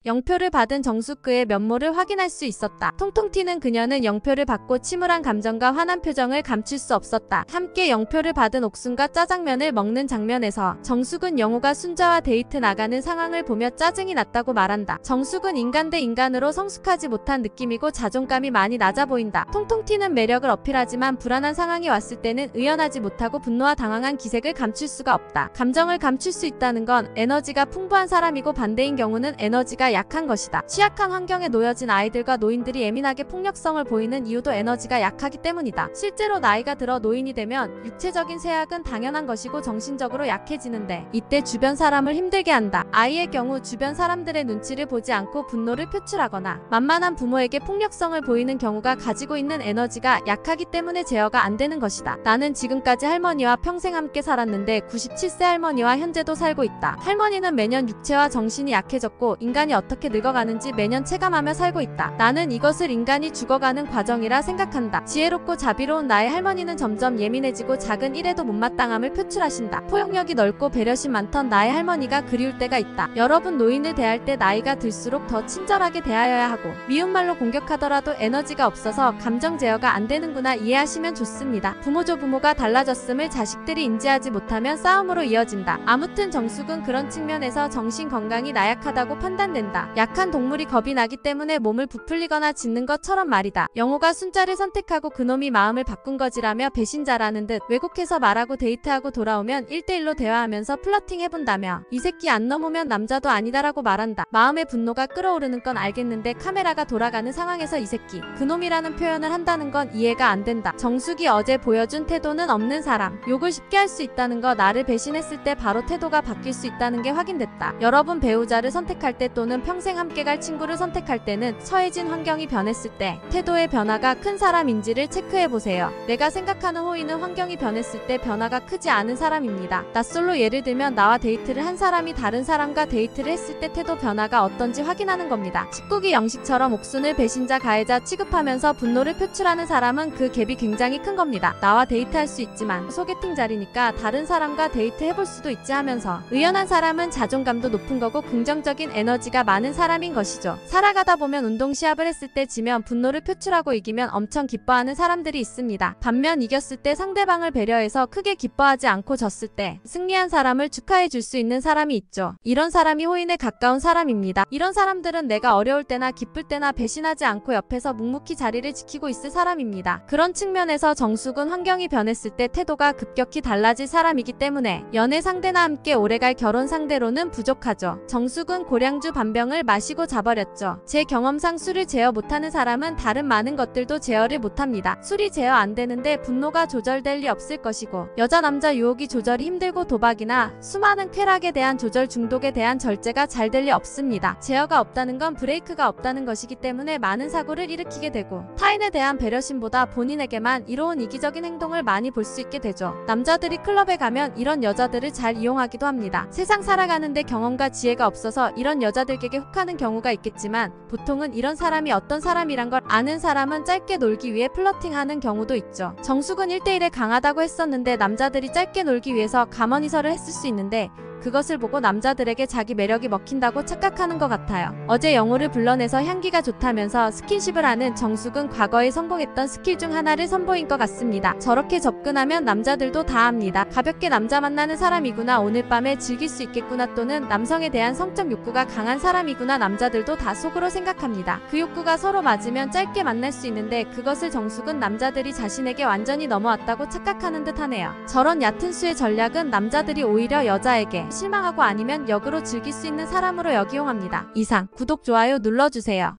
영표를 받은 정숙 그의 면모를 확인할 수 있었다. 통통 튀는 그녀는 영표를 받고 침울한 감정과 환한 표정을 감출 수 없었다. 함께 영표를 받은 옥순과 짜장면을 먹는 장면에서 정숙은 영호가 순자와 데이트 나가는 상황을 보며 짜증이 났다고 말한다. 정숙은 인간 대 인간으로 성숙하지 못한 느낌이고 자존감이 많이 낮아 보인다. 통통 튀는 매력을 어필하지만 불안한 상황이 왔을 때는 의연하지 못하고 분노와 당황한 기색을 감출 수가 없다. 감정을 감출 수 있다는 건 에너지가 풍부한 사람이고 반대인 경우는 에너지가 약한 것이다. 취약한 환경에 놓여진 아이들과 노인들이 예민하게 폭력성을 보이는 이유도 에너지가 약하기 때문이다. 실제로 나이가 들어 노인이 되면 육체적인 쇠약은 당연한 것이고 정신적으로 약해지는데 이때 주변 사람을 힘들게 한다. 아이의 경우 주변 사람들의 눈치를 보지 않고 분노를 표출하거나 만만한 부모에게 폭력성을 보이는 경우가 가지고 있는 에너지가 약하기 때문에 제어가 안 되는 것이다. 나는 지금까지 할머니와 평생 함께 살았는데 97세 할머니와 현재도 살고 있다. 할머니는 매년 육체와 정신이 약해졌고 인간이 어떻게 늙어가는지 매년 체감하며 살고 있다. 나는 이것을 인간이 죽어가는 과정이라 생각한다. 지혜롭고 자비로운 나의 할머니는 점점 예민해지고 작은 일에도 못마땅함을 표출하신다. 포용력이 넓고 배려심 많던 나의 할머니가 그리울 때가 있다. 여러분 노인을 대할 때 나이가 들수록 더 친절하게 대하여야 하고 미운 말로 공격하더라도 에너지가 없어서 감정 제어가 안 되는구나 이해하시면 좋습니다. 부모가 달라졌음을 자식들이 인지하지 못하면 싸움으로 이어진다. 아무튼 정숙은 그런 측면에서 정신 건강이 나약하다고 판단된다. 약한 동물이 겁이 나기 때문에 몸을 부풀리거나 짖는 것처럼 말이다. 영호가 순자를 선택하고 그놈이 마음을 바꾼 거지라며 배신자라는 듯 왜곡해서 말하고 데이트하고 돌아오면 1대1로 대화하면서 플러팅 해본다며 이 새끼 안 넘으면 남자도 아니다라고 말한다. 마음의 분노가 끓어오르는 건 알겠는데 카메라가 돌아가는 상황에서 이 새끼 그놈이라는 표현을 한다는 건 이해가 안 된다. 정숙이 어제 보여준 태도는 없는 사람. 욕을 쉽게 할 수 있다는 거 나를 배신했을 때 바로 태도가 바뀔 수 있다는 게 확인됐다. 여러분 배우자를 선택할 때 또는 평생 함께 갈 친구를 선택할 때는 처해진 환경이 변했을 때 태도의 변화가 큰 사람인지를 체크해보세요. 내가 생각하는 호의는 환경이 변했을 때 변화가 크지 않은 사람입니다. 낯설로 예를 들면 나와 데이트를 한 사람이 다른 사람과 데이트를 했을 때 태도 변화가 어떤지 확인하는 겁니다. 19기 영식처럼 옥순을 배신자 가해자 취급하면서 분노를 표출하는 사람은 그 갭이 굉장히 큰 겁니다. 나와 데이트할 수 있지만 소개팅 자리니까 다른 사람과 데이트 해볼 수도 있지 하면서 의연한 사람은 자존감도 높은 거고 긍정적인 에너지가 많은 사람인 것이죠. 살아가다 보면 운동 시합을 했을 때 지면 분노를 표출하고 이기면 엄청 기뻐하는 사람들이 있습니다. 반면 이겼을 때 상대방을 배려해서 크게 기뻐하지 않고 졌을 때 승리한 사람을 축하해 줄 수 있는 사람이 있죠. 이런 사람이 호인에 가까운 사람입니다. 이런 사람들은 내가 어려울 때나 기쁠 때나 배신하지 않고 옆에서 묵묵히 자리를 지키고 있을 사람입니다. 그런 측면에서 정숙은 환경이 변했을 때 태도가 급격히 달라질 사람이기 때문에 연애 상대나 함께 오래갈 결혼 상대로는 부족하죠. 정숙은 고량주 반병을 마시고 자버렸죠. 제 경험상 술을 제어 못하는 사람은 다른 많은 것들도 제어를 못합니다. 술이 제어 안 되는데 분노가 조절될 리 없을 것이고 여자 남자 유혹이 조절이 힘들고 도박이나 수많은 쾌락에 대한 조절 중독에 대한 절제가 잘 될 리 없습니다. 제어가 없다는 건 브레이크가 없다는 것이기 때문에 많은 사고를 일으키게 되고 타인에 대한 배려심보다 본인에게만 이로운 이기적인 행동을 많이 볼 수 있게 되죠. 남자들이 클럽에 가면 이런 여자들을 잘 이용하기도 합니다. 세상 살아가는데 경험과 지혜가 없어서 이런 여자들에게 혹하는 경우가 있겠지만 보통은 이런 사람이 어떤 사람이란 걸 아는 사람은 짧게 놀기 위해 플러팅하는 경우도 있죠. 정숙은 1대1에 강하다고 했었는데 남자들이 짧게 놀기 위해서 가머니설을 했을 수 있는데 그것을 보고 남자들에게 자기 매력이 먹힌다고 착각하는 것 같아요. 어제 영호를 불러내서 향기가 좋다면서 스킨십을 하는 정숙은 과거에 성공했던 스킬 중 하나를 선보인 것 같습니다. 저렇게 접근하면 남자들도 다 합니다. 가볍게 남자 만나는 사람이구나, 오늘 밤에 즐길 수 있겠구나, 또는 남성에 대한 성적 욕구가 강한 사람이구나 남자들도 다 속으로 생각합니다. 그 욕구가 서로 맞으면 짧게 만날 수 있는데 그것을 정숙은 남자들이 자신에게 완전히 넘어왔다고 착각하는 듯 하네요. 저런 얕은 수의 전략은 남자들이 오히려 여자에게 실망하고 아니면 역으로 즐길 수 있는 사람으로 역이용합니다. 이상 구독, 좋아요 눌러주세요.